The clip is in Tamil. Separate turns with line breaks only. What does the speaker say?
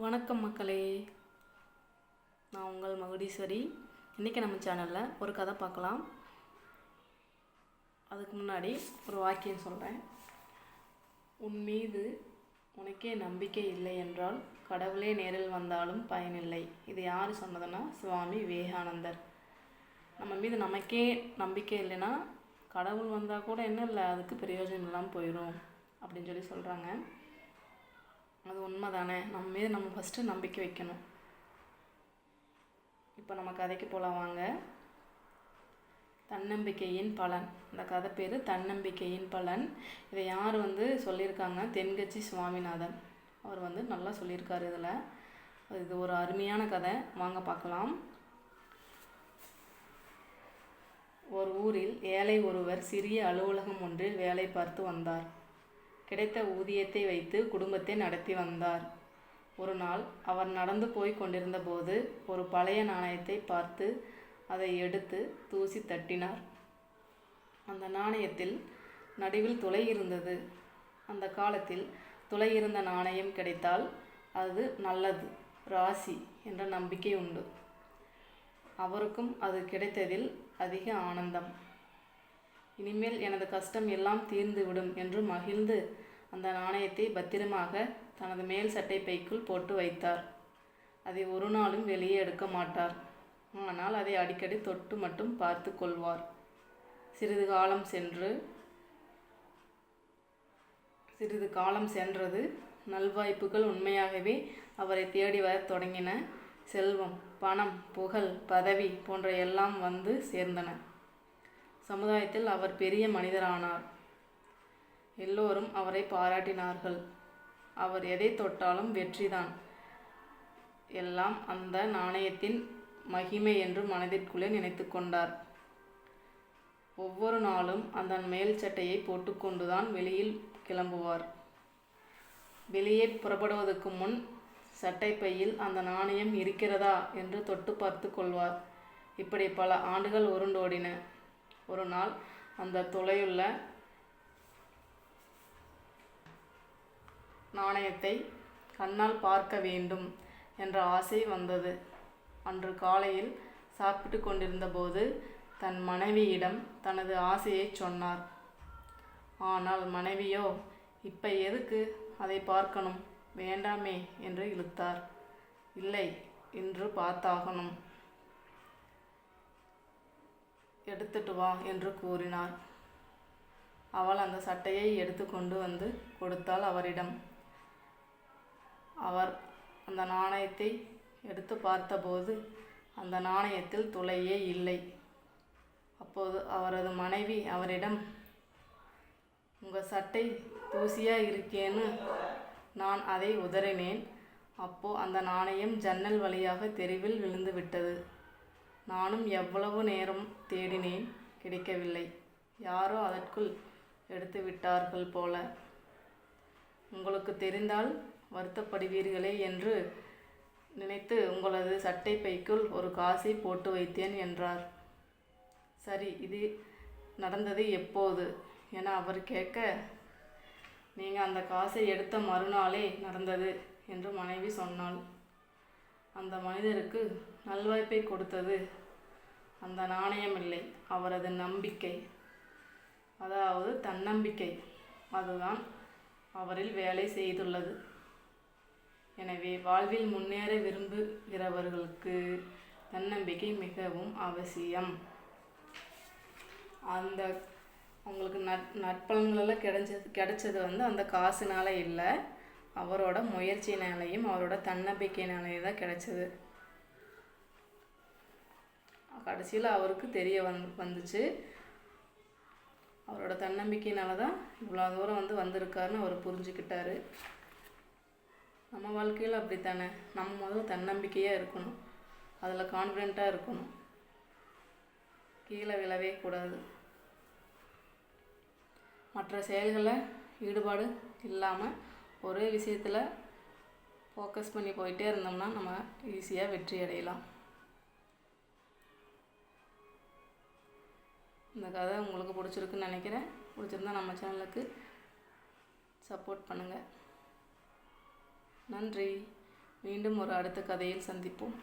வணக்கம் மக்களே, நான் உங்கள் மகுடீஸ்வரி. இன்றைக்கி நம்ம சேனலில் ஒரு கதை பார்க்கலாம். அதுக்கு முன்னாடி ஒரு வாக்கியம் சொல்கிறேன். உன் மீது உனக்கே நம்பிக்கை இல்லை என்றால் கடவுளே நேரில் வந்தாலும் பயனில்லை. இது யார் சொன்னதுன்னா சுவாமி விவேகானந்தர். நம்ம மீது நமக்கே நம்பிக்கை இல்லைன்னா கடவுள் வந்தால் கூட என்ன இல்லை, அதுக்கு பிரயோஜனம் இல்லாமல் போயிடும் அப்படின்னு சொல்லி சொல்கிறாங்க. அது உண்மை தானே. நம்ம மீது நம்ம ஃபஸ்ட்டு நம்பிக்கை வைக்கணும். இப்போ நம்ம கதைக்கு போகலாம் வாங்க. தன்னம்பிக்கையின் பலன். இந்த கதை பேர் தன்னம்பிக்கையின் பலன். இதை யார் சொல்லியிருக்காங்க? தென்கட்சி சுவாமிநாதன். அவர் நல்லா சொல்லியிருக்காரு. இது ஒரு அருமையான கதை. வாங்க பார்க்கலாம். ஒரு ஊரில் ஏழை ஒருவர் சிறிய அலுவலகம் ஒன்றில் வேலை பார்த்து வந்தார். கிடைத்த ஊதியத்தை வைத்து குடும்பத்தை நடத்தி வந்தார். ஒரு நாள் அவர் நடந்து போய் கொண்டிருந்த போது ஒரு பழைய நாணயத்தை பார்த்து அதை எடுத்து தூசி தட்டினார். அந்த நாணயத்தில் நடுவில் துளை இருந்தது. அந்த காலத்தில் துளை இருந்த நாணயம் கிடைத்தால் அது நல்லது, ராசி என்ற நம்பிக்கை உண்டு. அவருக்கும் அது கிடைத்ததில் அதிக ஆனந்தம். இனிமேல் எனது கஷ்டம் எல்லாம் தீர்ந்துவிடும் என்று மகிழ்ந்து அந்த நாணயத்தை பத்திரமாக தனது மேல் சட்டை பைக்குள் போட்டு வைத்தார். அதை ஒரு நாளும் வெளியே எடுக்க மாட்டார். ஆனால் அதை அடிக்கடி தொட்டு மட்டும் பார்த்து கொள்வார். சிறிது காலம் சென்றது. நல்வாய்ப்புகள் உண்மையாகவே அவரை தேடி வரத் தொடங்கின. செல்வம், பணம், புகழ், பதவி போன்ற எல்லாம் வந்து சேர்ந்தன. சமுதாயத்தில் அவர் பெரிய மனிதரானார். எல்லோரும் அவரை பாராட்டினார்கள். அவர் எதை தொட்டாலும் வெற்றிதான். எல்லாம் அந்த நாணயத்தின் மகிமை என்று மனதிற்குள்ளே நினைத்து கொண்டார். ஒவ்வொரு நாளும் அந்த மேல் சட்டையை போட்டுக்கொண்டுதான் வெளியில் கிளம்புவார். வெளியே புறப்படுவதற்கு முன் சட்டை பையில் அந்த நாணயம் இருக்கிறதா என்று தொட்டு பார்த்து கொள்வார். இப்படி பல ஆண்டுகள் உருண்டோடின. ஒரு நாள் அந்த துளையுள்ள நாணயத்தை கண்ணால் பார்க்க வேண்டும் என்ற ஆசை வந்தது. அன்று காலையில் சாப்பிட்டு கொண்டிருந்த போது தன் மனைவியிடம் தனது ஆசையை சொன்னார். ஆனால் மனைவியோ, இப்ப எதுக்கு அதை பார்க்கணும், வேண்டாமே என்று இழுத்தார். இல்லை, இன்று பார்த்தாகணும், எடுத்துட்டு வா என்று கூறினார். அவள் அந்த சட்டையை எடுத்து கொண்டு வந்து கொடுத்தாள் அவரிடம். அவர் அந்த நாணயத்தை எடுத்து பார்த்தபோது அந்த நாணயத்தில் துளையே இல்லை. அப்போது அவரது மனைவி அவரிடம், உங்கள் சட்டை தூசியாக இருக்கேன்னு நான் அதை உதறினேன். அப்போ அந்த நாணயம் ஜன்னல் வழியாக தெருவில் விழுந்து விட்டது. நானும் எவ்வளவு நேரம் தேடினேன், கிடைக்கவில்லை. யாரோ அதற்குள் எடுத்து விட்டார்கள் போல. உங்களுக்கு தெரிந்தால் வருத்தப்படுவீர்களே என்று நினைத்து உங்களது சட்டை பைக்குள் ஒரு காசை போட்டு வைத்தேன் என்றார். சரி, இது நடந்தது எப்போது என அவர் கேட்க, நீங்கள் அந்த காசை எடுத்த மறுநாளே நடந்தது என்று மனைவி சொன்னாள். அந்த மனிதருக்கு நல்வாய்ப்பை கொடுத்தது அந்த நாணயம் இல்லை, அவரது நம்பிக்கை, அதாவது தன்னம்பிக்கை. அதுதான் அவரில் வேலை செய்துள்ளது. எனவே வாழ்வில் முன்னேற விரும்புகிறவர்களுக்கு தன்னம்பிக்கை மிகவும் அவசியம். அந்த அவங்களுக்கு நற்பலன்களெல்லாம் கிடைச்சது அந்த காசுனால இல்லை, அவரோட முயற்சினாலையும் அவரோட தன்னம்பிக்கையினாலேயும் தான் கிடைச்சது. கடைசியில் அவருக்கு தெரிய வந்துச்சு, அவரோட தன்னம்பிக்கையினால தான் இவ்வளோ தூரம் வந்திருக்காருன்னு அவர் புரிஞ்சுக்கிட்டாரு. நம்ம வாழ்க்கையில் அப்படித்தானே. நம்ம முதல்ல தன்னம்பிக்கையாக இருக்கணும், அதில் கான்ஃபிடெண்ட்டாக இருக்கணும், கீழே விழவே கூடாது. மற்ற செயல்களில் ஈடுபாடு இல்லாமல் ஒரே விஷயத்தில் ஃபோக்கஸ் பண்ணி போயிட்டே இருந்தோம்னா நம்ம ஈஸியாக வெற்றி அடையலாம். இந்த கதை உங்களுக்கு பிடிச்சிருக்குன்னு நினைக்கிறேன். பிடிச்சிருந்தா நம்ம சேனலுக்கு சப்போர்ட் பண்ணுங்கள். நன்றி. மீண்டும் ஒரு அடுத்த கதையில் சந்திப்போம்.